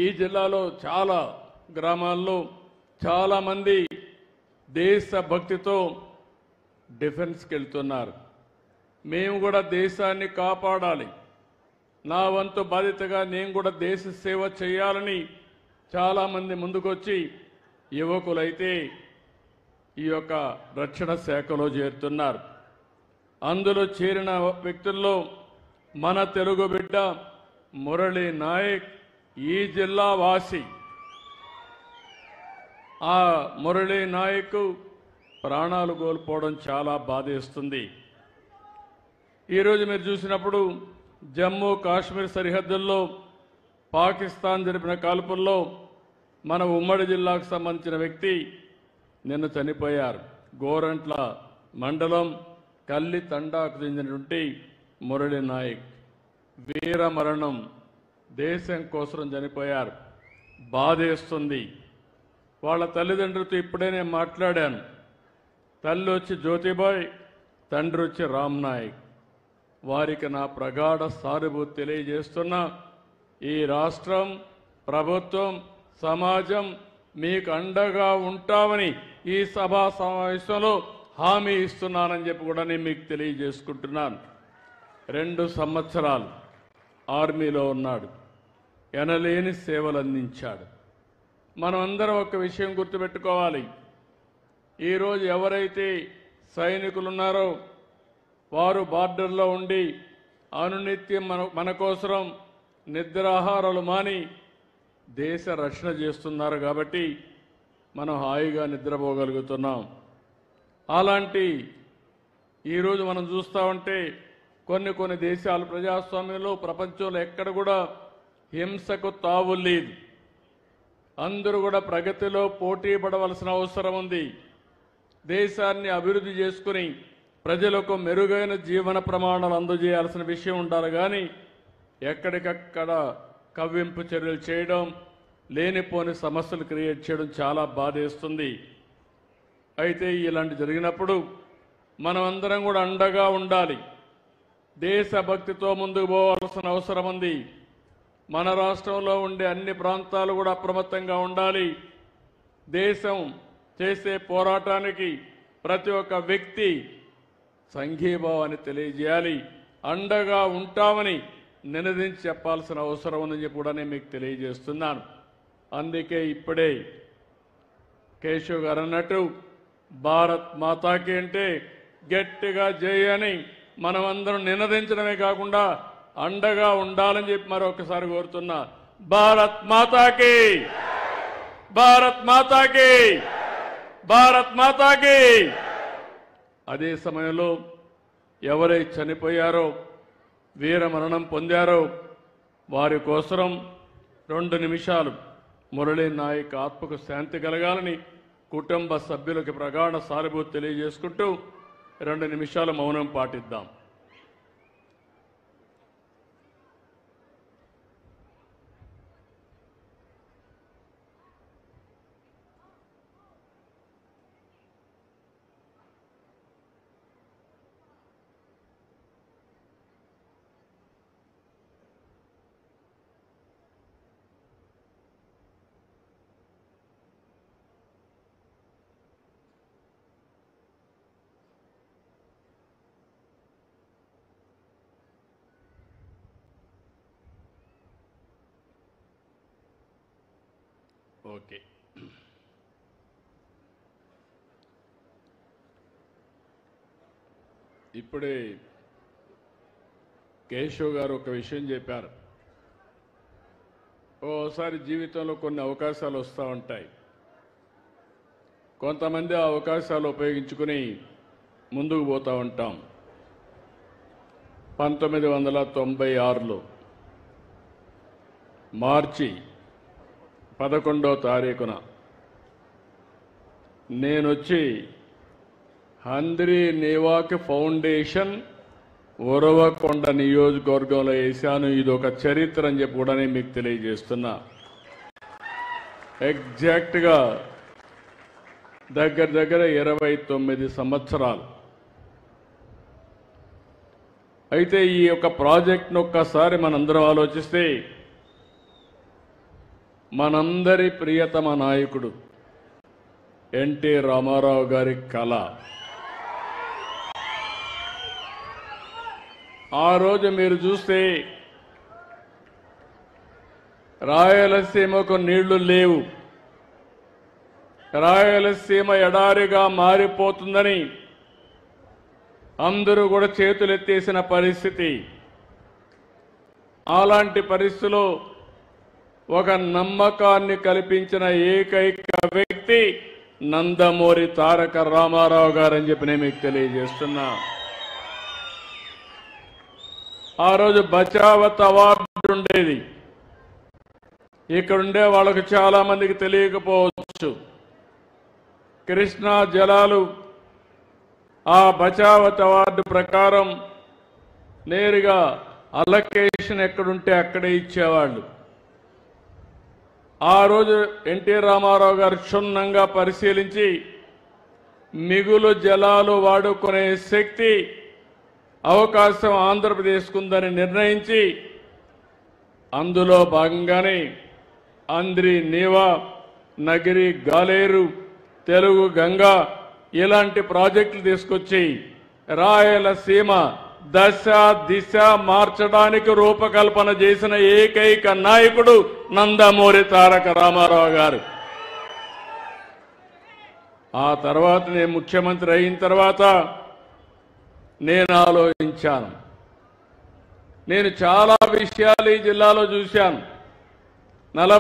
ఈ జిల్లాలో చాలా గ్రామాల్లో చాలా మంది దేశభక్తితో డిఫెన్స్కి వెళ్తున్నారు. మేము కూడా దేశాన్ని కాపాడాలి, నా వంతు బాధ్యతగా నేను కూడా దేశ సేవ చేయాలని చాలామంది ముందుకొచ్చి యువకులైతే ఈ యొక్క రక్షణ శాఖలో చేరుతున్నారు. అందులో చేరిన వ్యక్తుల్లో మన తెలుగు బిడ్డ మురళీ నాయక్ ఈ జిల్లా వాసి. ఆ మురళీ నాయక్ ప్రాణాలు కోల్పోవడం చాలా బాధేస్తుంది. ఈరోజు మీరు చూసినప్పుడు జమ్మూ కాశ్మీర్ సరిహద్దుల్లో పాకిస్తాన్ జరిపిన కాల్పుల్లో మన ఉమ్మడి జిల్లాకు సంబంధించిన వ్యక్తి నిన్న చనిపోయారు. గోరంట్ల మండలం కల్లి తండాకు చెందినటువంటి మురళీ నాయక్ వీర మరణం, దేశం కోసం చనిపోయారు. బాధేస్తుంది. వాళ్ళ తల్లిదండ్రులతో ఇప్పుడే నేను మాట్లాడాను. తల్లి వచ్చి జ్యోతిబాయ్, తండ్రి వచ్చి రామ్ నాయక్. వారికి నా ప్రగాఢ సానుభూతి తెలియజేస్తున్నా. ఈ రాష్ట్రం, ప్రభుత్వం, సమాజం మీకు అండగా ఉంటామని ఈ సభా సమావేశంలో హామీ ఇస్తున్నానని చెప్పి కూడా నేను మీకు తెలియజేసుకుంటున్నాను. 2 సంవత్సరాలు ఆర్మీలో ఉన్నాడు, ఎనలేని సేవలు అందించాడు. మనం అందరం ఒక విషయం గుర్తుపెట్టుకోవాలి. ఈరోజు ఎవరైతే సైనికులు ఉన్నారో వారు బార్డర్లో ఉండి అనునిత్యం మన కోసం నిద్రాహారాలు మాని దేశ రక్షణ చేస్తున్నారు. కాబట్టి మనం హాయిగా నిద్రపోగలుగుతున్నాం. అలాంటి ఈరోజు మనం చూస్తూ ఉంటే కొన్ని దేశాలు ప్రజాస్వామ్యంలో ప్రపంచంలో ఎక్కడ కూడా హింసకు తావు లేదు. అందరూ కూడా ప్రగతిలో పోటీ పడవలసిన అవసరం ఉంది. దేశాన్ని అభివృద్ధి చేసుకుని ప్రజలకు మెరుగైన జీవన ప్రమాణాలు అందజేయాల్సిన విషయం ఉండాలి. కానీ ఎక్కడికక్కడ కవ్వింపు చర్యలు చేయడం, లేనిపోని సమస్యలు క్రియేట్ చేయడం చాలా బాధేస్తుంది. అయితే ఇలాంటి జరిగినప్పుడు మనం అందరం కూడా అండగా ఉండాలి. దేశభక్తితో ముందుకు పోవాల్సిన అవసరం ఉంది. మన రాష్ట్రంలో ఉండే అన్ని ప్రాంతాలు కూడా అప్రమత్తంగా ఉండాలి. దేశం చేసే పోరాటానికి ప్రతి ఒక్క వ్యక్తి సంఘీభావాన్ని తెలియజేయాలి. అండగా ఉంటామని నినదించి చెప్పాల్సిన అవసరం ఉందని చెప్పి కూడా నేను మీకు తెలియజేస్తున్నాను. అందుకే ఇప్పుడే కేశవ్ గారు అన్నట్టు భారత్ మాతాకి అంటే గట్టిగా జై అని మనమందరం నినదించడమే కాకుండా అండగా ఉండాలని చెప్పి మరొకసారి కోరుతున్నా. భారత్ మాతాకి, భారత్ మాతాకి, భారత్ మాతాకి. అదే సమయంలో ఎవరైతే చనిపోయారో, వీర మరణం పొందారో వారి కోసం 2 నిమిషాలు మురళీ నాయక్ ఆత్మకు శాంతి కలగాలని కుటుంబ సభ్యులకు ప్రగాఢ సానుభూతి తెలియజేసుకుంటూ 2 నిమిషాలు మౌనం పాటిద్దాం. ఓకే, ఇప్పుడే కేశవ్ గారు ఒక విషయం చెప్పారు. ఓసారి జీవితంలో కొన్ని అవకాశాలు వస్తూ ఉంటాయి. కొంతమంది ఆ అవకాశాలు ఉపయోగించుకుని ముందుకు పోతూ ఉంటాం. 1996లో మార్చి 11వ తారీఖున నేనొచ్చి హంద్రీ నేవాక్ ఫౌండేషన్ ఉరవకొండ నియోజకవర్గంలో వేశాను. ఇది ఒక చరిత్ర అని చెప్పి కూడా నేను మీకు తెలియజేస్తున్నా. ఎగ్జాక్ట్గా దగ్గర 29 సంవత్సరాలు. అయితే ఈ యొక్క ప్రాజెక్ట్ను ఒక్కసారి మనందరం ఆలోచిస్తే మనందరి ప్రియతమ నాయకుడు ఎన్టీ రామారావు గారి కళ. ఆ రోజు మీరు చూస్తే రాయలసీమకు నీళ్లు లేవు, రాయలసీమ ఎడారిగా మారిపోతుందని అందరూ కూడా చేతులెత్తేసిన పరిస్థితి. అలాంటి పరిస్థితిలో ఒక నమ్మకాన్ని కల్పించిన ఏకైక వ్యక్తి నందమూరి తారక రామారావు గారని చెప్పి నేను మీకు తెలియజేస్తున్నా. ఆ రోజు బచావత్ అవార్డు ఉండేది. ఇక్కడుండే వాళ్ళకు చాలా మందికి తెలియకపోవచ్చు. కృష్ణా జలాలు ఆ బచావత్ అవార్డు ప్రకారం నేరుగా అలొకేషన్ ఎక్కడుంటే అక్కడే ఇచ్చేవాళ్ళు. ఆ రోజు ఎన్టీ రామారావు గారు క్షుణ్ణంగా పరిశీలించి మిగులు జలాలు వాడుకునే శక్తి అవకాశం ఆంధ్రప్రదేశ్కు ఉందని నిర్ణయించి అందులో భాగంగానే అంద్రి నీవా, నగిరి గాలేరు, తెలుగు గంగా ఇలాంటి ప్రాజెక్టులు తీసుకొచ్చి రాయలసీమ దశ దిశ మార్చడానికి రూపకల్పన చేసిన ఏకైక నాయకుడు నందమూరి తారక రామారావు గారు. ఆ తర్వాత నేను ముఖ్యమంత్రి అయిన తర్వాత నేను ఆలోచించాను. నేను చాలా విషయాలు ఈ జిల్లాలో చూశాను. 40